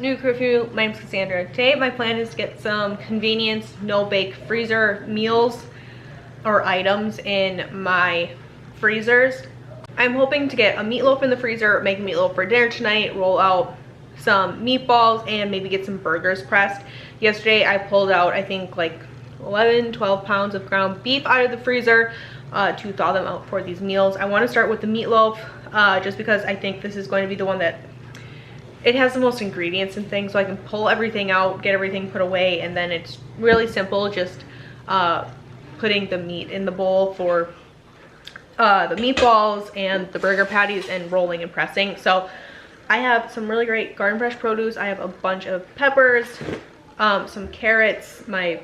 New curfew, my name's Cassandra. Today my plan is to get some convenience, no-bake freezer meals or items in my freezers. I'm hoping to get a meatloaf in the freezer, make a meatloaf for dinner tonight, roll out some meatballs, and maybe get some burgers pressed. Yesterday I pulled out, I think, like 12 pounds of ground beef out of the freezer to thaw them out for these meals. I want to start with the meatloaf just because I think this is going to be the one that it has the most ingredients and things, so I can pull everything out, get everything put away, and then it's really simple, just putting the meat in the bowl for the meatballs and the burger patties and rolling and pressing. So I have some really great garden fresh produce. I have a bunch of peppers, some carrots. My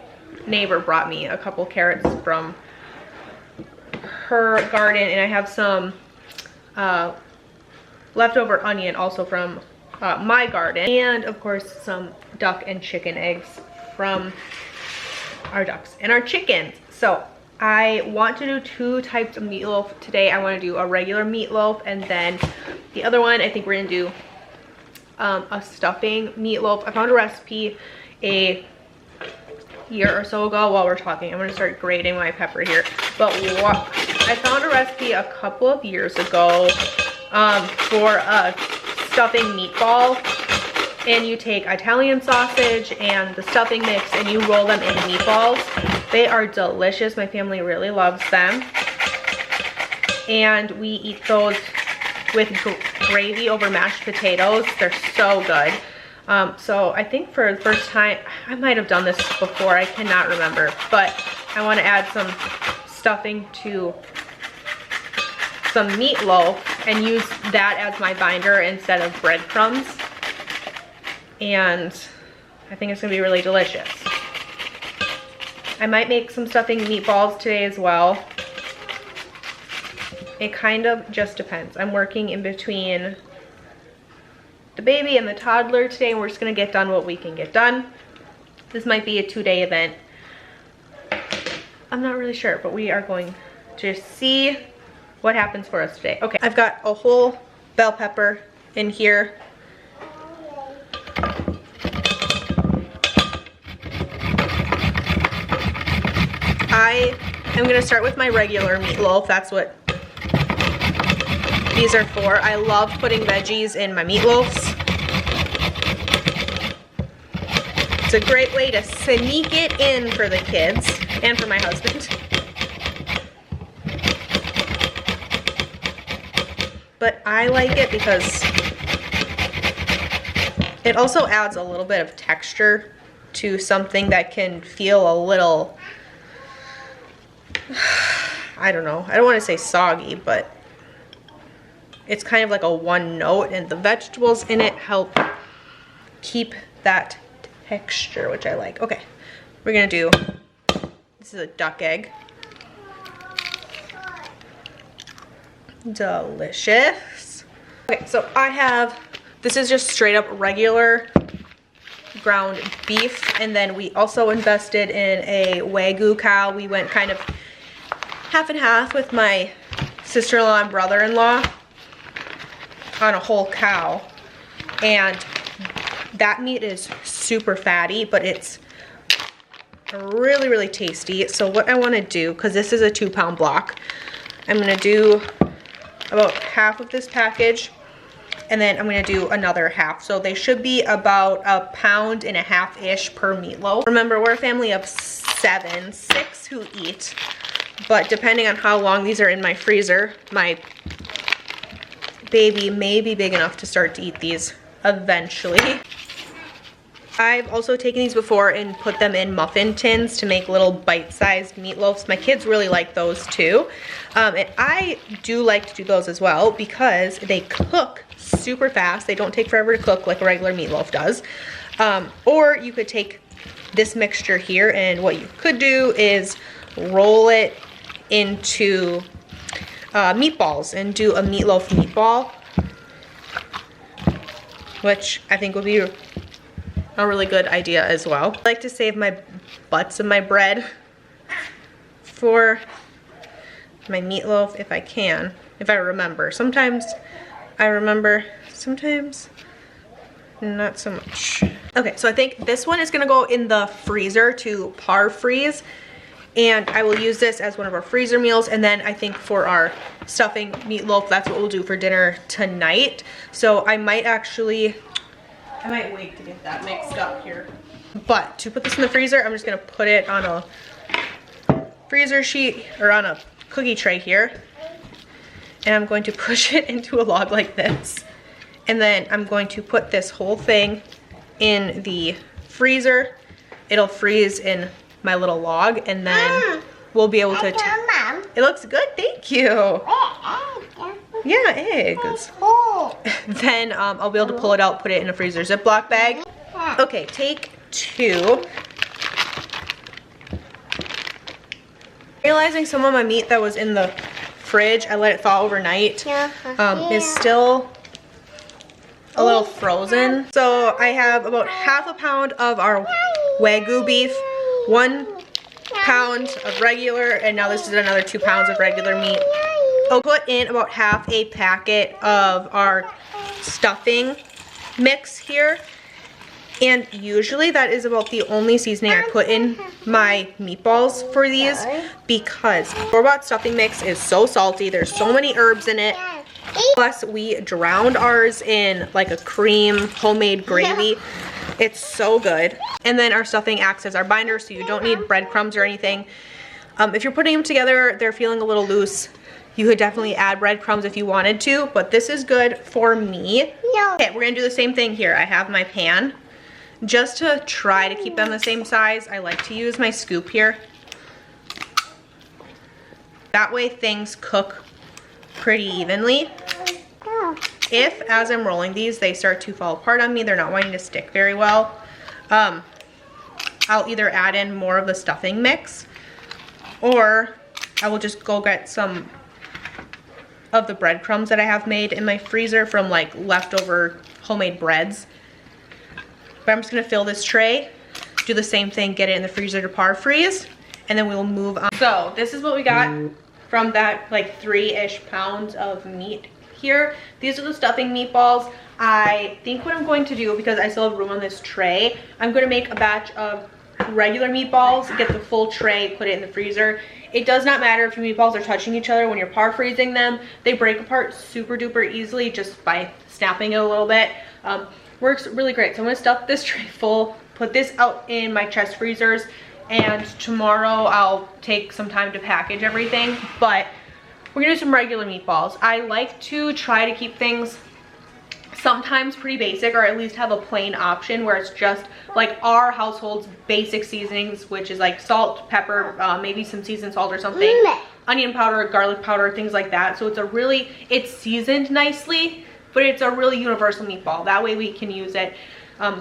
neighbor brought me a couple carrots from her garden, and I have some leftover onion also from my garden, and of course some duck and chicken eggs from our ducks and our chickens. So I want to do two types of meatloaf today. I want to do a regular meatloaf, and then the other one I think we're gonna do a stuffing meatloaf. I found a recipe a year or so ago. While we're talking, I'm gonna start grating my pepper here, but I found a recipe a couple of years ago for a stuffing meatball, and you take Italian sausage and the stuffing mix and you roll them into meatballs. They are delicious. My family really loves them, and we eat those with gravy over mashed potatoes. They're so good. So I think for the first time, I might have done this before, I cannot remember, but I want to add some stuffing to some meatloaf and use that as my binder instead of breadcrumbs, and I think it's gonna be really delicious. I might make some stuffing meatballs today as well. It kind of just depends. I'm working in between the baby and the toddler today, and we're just gonna get done what we can get done. This might be a 2-day event. I'm not really sure, but we are going to see what happens for us today. Okay, I've got a whole bell pepper in here. I am gonna start with my regular meatloaf. That's what these are for. I love putting veggies in my meatloafs. It's a great way to sneak it in for the kids and for my husband. But I like it because it also adds a little bit of texture to something that can feel a little, I don't know, I don't want to say soggy, but it's kind of like a one note, and the vegetables in it help keep that texture, which I like. Okay, we're gonna do, this is a duck egg. Delicious. Okay, so I have, this is just straight up regular ground beef, and then we also invested in a Wagyu cow. We went kind of half and half with my sister-in-law and brother-in-law on a whole cow, and that meat is super fatty, but it's really, really tasty. So what I want to do, because this is a 2-pound block, I'm going to do about half of this package, and then I'm going to do another half. So they should be about 1.5 pounds-ish per meatloaf. Remember, we're a family of 6 who eat, but depending on how long these are in my freezer, my baby may be big enough to start to eat these eventually. I've also taken these before and put them in muffin tins to make little bite-sized meatloafs. My kids really like those too. And I do like to do those as well because they cook super fast. They don't take forever to cook like a regular meatloaf does. Or you could take this mixture here, and what you could do is roll it into meatballs and do a meatloaf meatball, which I think would be a really good idea as well. I like to save my butts of my bread for my meatloaf if I can, if I remember. Sometimes I remember, sometimes not so much. Okay, so I think this one is gonna go in the freezer to par freeze. And I will use this as one of our freezer meals. And then I think for our stuffing meatloaf, that's what we'll do for dinner tonight. So I might wait to get that mixed up here. But to put this in the freezer, I'm just gonna put it on a freezer sheet or on a cookie tray here. And I'm going to push it into a log like this. And then I'm going to put this whole thing in the freezer. It'll freeze in my little log, and then we'll be able to it looks good, thank you. Yeah, eggs. Then I'll be able to pull it out, put it in a freezer Ziploc bag. Okay, take 2. Realizing some of my meat that was in the fridge, I let it thaw overnight, is still a little frozen. So I have about half a pound of our Wagyu beef, 1 pound of regular, and now this is another 2 pounds of regular meat. I'll put in about half a packet of our stuffing mix here. And usually that is about the only seasoning I put in my meatballs for these, because store-bought stuffing mix is so salty. There's so many herbs in it. Plus we drowned ours in like a cream homemade gravy. It's so good. And then our stuffing acts as our binder, so you don't need breadcrumbs or anything. If you're putting them together, they're feeling a little loose, you could definitely add breadcrumbs if you wanted to, but this is good for me. Okay, we're gonna do the same thing here. I have my pan. Just to try to keep them the same size, I like to use my scoop here. That way things cook pretty evenly. If, as I'm rolling these, they start to fall apart on me, they're not wanting to stick very well, I'll either add in more of the stuffing mix, or I will just go get some of the breadcrumbs that I have made in my freezer from like leftover homemade breads. But I'm just gonna fill this tray, do the same thing, get it in the freezer to par freeze, and then we'll move on. So this is what we got from that like 3-ish pounds of meat here. These are the stuffing meatballs. I think what I'm going to do, because I still have room on this tray, I'm going to make a batch of regular meatballs, get the full tray, put it in the freezer. It does not matter if your meatballs are touching each other when you're par freezing them. They break apart super duper easily just by snapping it a little bit. Works really great. So I'm going to stuff this tray full, put this out in my chest freezers, and tomorrow I'll take some time to package everything. But we're gonna do some regular meatballs. I like to try to keep things sometimes pretty basic, or at least have a plain option where it's just like our household's basic seasonings, which is like salt, pepper, maybe some seasoned salt or something, onion powder, garlic powder, things like that. So it's seasoned nicely, but it's a really universal meatball. That way we can use it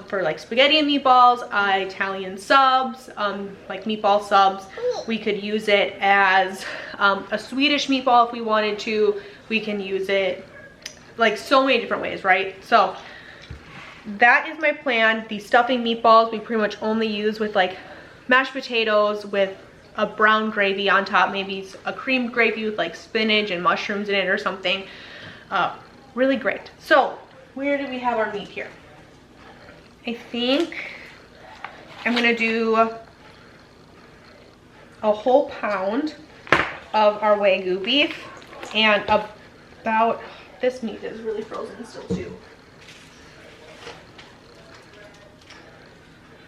for like spaghetti and meatballs, Italian subs, like meatball subs. We could use it as a Swedish meatball if we wanted to. We can use it like so many different ways, right? So that is my plan. The stuffing meatballs we pretty much only use with like mashed potatoes with a brown gravy on top, maybe a creamed gravy with like spinach and mushrooms in it or something. Really great. So where do we have our meat here? I think I'm gonna do a whole pound of our Wagyu beef, and about, this meat is really frozen still too.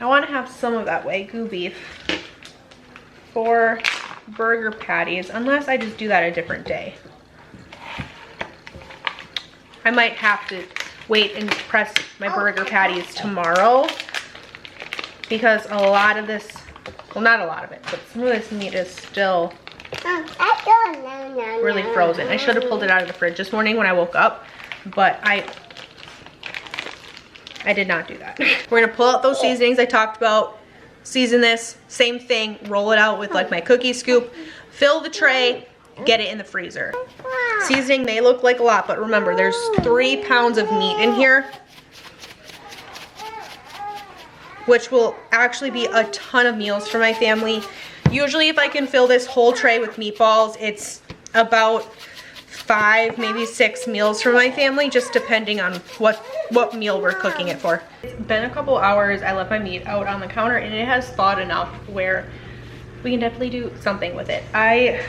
I want to have some of that Wagyu beef for burger patties, unless I just do that a different day. I might have to wait and press my burger patties tomorrow, because a lot of this, well, not a lot of it, but some of this meat is still really frozen. I should have pulled it out of the fridge this morning when I woke up, but I did not do that. We're gonna pull out those seasonings I talked about, season this, same thing, roll it out with like my cookie scoop, fill the tray, get it in the freezer. Seasoning may look like a lot, but remember, there's 3 pounds of meat in here, which will actually be a ton of meals for my family. Usually if I can fill this whole tray with meatballs, it's about 5, maybe 6 meals for my family, just depending on what what meal we're cooking it for. It's been a couple hours. I left my meat out on the counter and it has thawed enough where we can definitely do something with it. I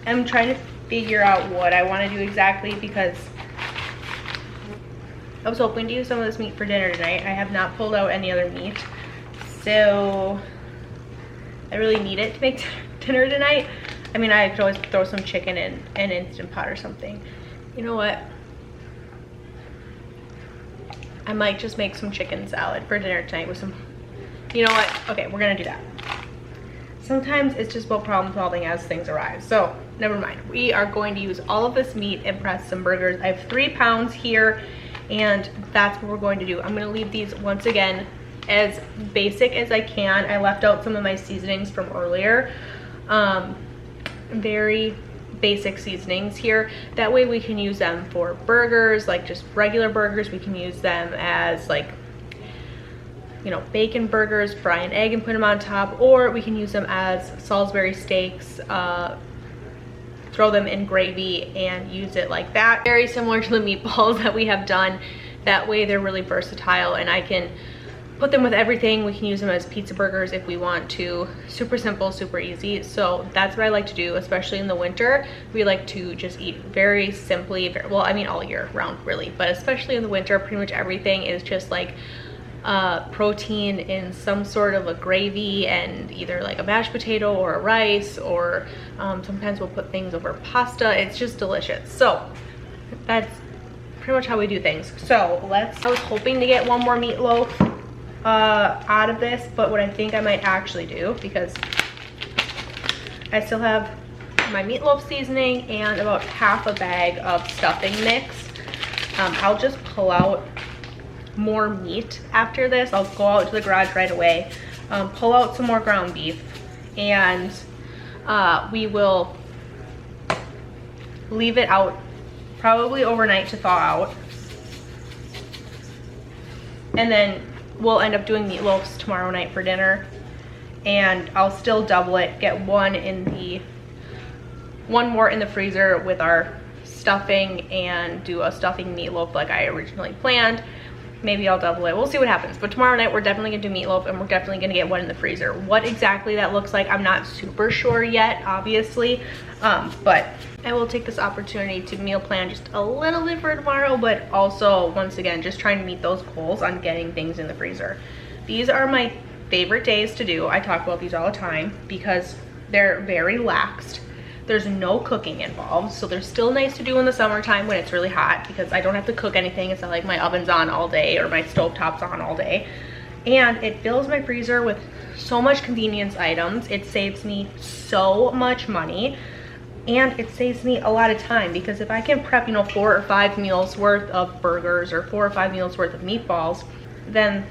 am trying to figure out what I want to do exactly because I was hoping to use some of this meat for dinner tonight. I have not pulled out any other meat, so I really need it to make dinner tonight. I mean, I could always throw some chicken in an Instant Pot or something. You know what? I might just make some chicken salad for dinner tonight with some, you know what? Okay, we're gonna do that. Sometimes it's just about problem solving as things arrive. So never mind. We are going to use all of this meat and press some burgers. I have 3 pounds here and that's what we're going to do. I'm gonna leave these once again as basic as I can. I left out some of my seasonings from earlier. Very basic seasonings here. That way we can use them for burgers, like just regular burgers. We can use them as like, you know, bacon burgers, fry an egg and put them on top, or we can use them as Salisbury steaks, throw them in gravy and use it like that. Very similar to the meatballs that we have done. That way they're really versatile and I can put them with everything. We can use them as pizza burgers if we want to. Super simple, super easy. So that's what I like to do, especially in the winter. We like to just eat very simply, well, I mean all year round really, but especially in the winter, pretty much everything is just like protein in some sort of a gravy and either like a mashed potato or a rice, or sometimes we'll put things over pasta. It's just delicious. So that's pretty much how we do things. So I was hoping to get one more meatloaf out of this, but what I think I might actually do, because I still have my meatloaf seasoning and about half a bag of stuffing mix, I'll just pull out more meat after this. I'll go out to the garage right away, pull out some more ground beef, and we will leave it out probably overnight to thaw out, and then we'll end up doing meatloafs tomorrow night for dinner. And I'll still double it, get one more in the freezer with our stuffing and do a stuffing meatloaf like I originally planned. Maybe I'll double it. We'll see what happens. But tomorrow night we're definitely gonna do meatloaf and we're definitely gonna get one in the freezer. What exactly that looks like, I'm not super sure yet, obviously. But I will take this opportunity to meal plan just a little bit for tomorrow, but also once again, just trying to meet those goals on getting things in the freezer. These are my favorite days to do. I talk about these all the time because they're very laxed. There's no cooking involved, so they're still nice to do in the summertime when it's really hot because I don't have to cook anything. It's not like my oven's on all day or my stovetop's on all day. And it fills my freezer with so much convenience items. It saves me so much money and it saves me a lot of time, because if I can prep, you know, 4 or 5 meals worth of burgers or 4 or 5 meals worth of meatballs, then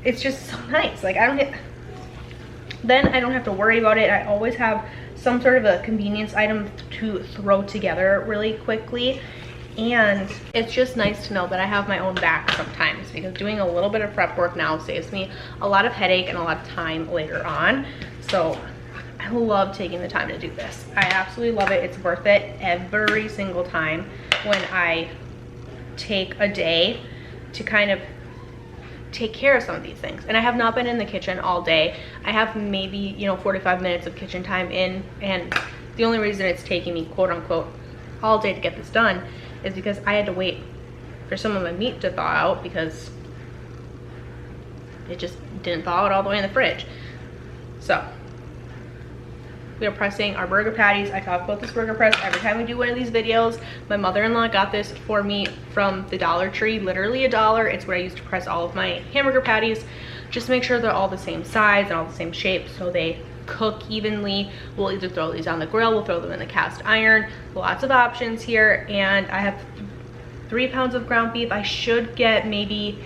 it's just so nice. Like then I don't have to worry about it. I always have some sort of a convenience item to throw together really quickly. And it's just nice to know that I have my own back sometimes, because doing a little bit of prep work now saves me a lot of headache and a lot of time later on. So I love taking the time to do this. I absolutely love it. It's worth it every single time when I take a day to kind of take care of some of these things. And I have not been in the kitchen all day. I have maybe, you know, 45 minutes of kitchen time in, and the only reason it's taking me quote unquote all day to get this done is because I had to wait for some of my meat to thaw out because it just didn't thaw out all the way in the fridge. So we are pressing our burger patties. I talk about this burger press every time we do one of these videos. My mother-in-law got this for me from the Dollar Tree, literally $1. It's what I use to press all of my hamburger patties, just to make sure they're all the same size and all the same shape so they cook evenly. We'll either throw these on the grill, we'll throw them in the cast iron. Lots of options here. And I have 3 pounds of ground beef. I should get maybe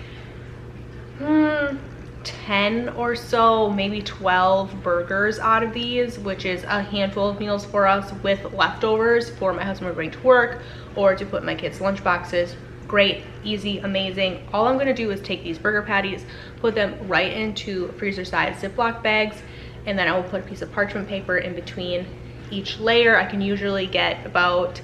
10 or so, maybe 12 burgers out of these, which is a handful of meals for us with leftovers for my husband to bring to work or to put in my kids' lunch boxes. Great, easy, amazing. All I'm gonna do is take these burger patties, put them right into freezer-sized Ziploc bags, and then I will put a piece of parchment paper in between each layer. I can usually get about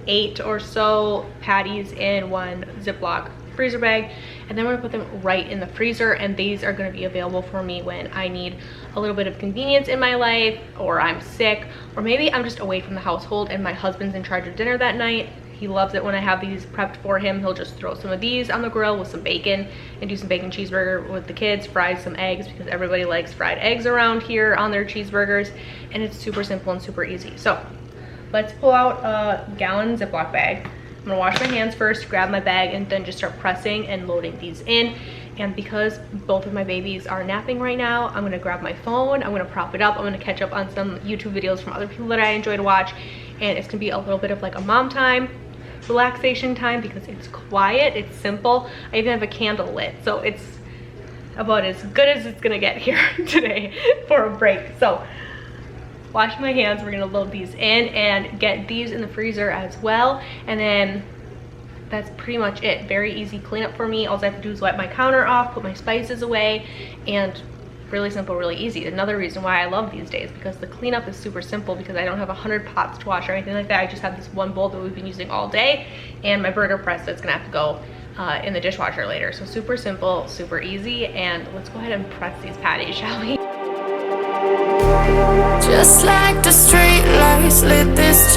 8 or so patties in one Ziploc freezer bag, and then we're gonna put them right in the freezer, and these are gonna be available for me when I need a little bit of convenience in my life, or I'm sick, or maybe I'm just away from the household and my husband's in charge of dinner that night. He loves it when I have these prepped for him. He'll just throw some of these on the grill with some bacon and do some bacon cheeseburger with the kids, fry some eggs because everybody likes fried eggs around here on their cheeseburgers, and it's super simple and super easy. So let's pull out a gallon Ziploc bag. I'm gonna wash my hands first, grab my bag, and then just start pressing and loading these in. And because both of my babies are napping right now, I'm gonna grab my phone, I'm gonna prop it up, I'm gonna catch up on some YouTube videos from other people that I enjoy to watch, and it's gonna be a little bit of like a mom time, relaxation time, because it's quiet, it's simple. I even have a candle lit, so it's about as good as it's gonna get here today for a break. So wash my hands, we're gonna load these in and get these in the freezer as well, and then that's pretty much it. Very easy cleanup for me. All I have to do is wipe my counter off, put my spices away, and really simple, really easy. Another reason why I love these days, because the cleanup is super simple, because I don't have 100 pots to wash or anything like that. I just have this one bowl that we've been using all day, and my burger press that's gonna have to go in the dishwasher later. So super simple, super easy, and let's go ahead and press these patties, shall we? Just like the street lights lit this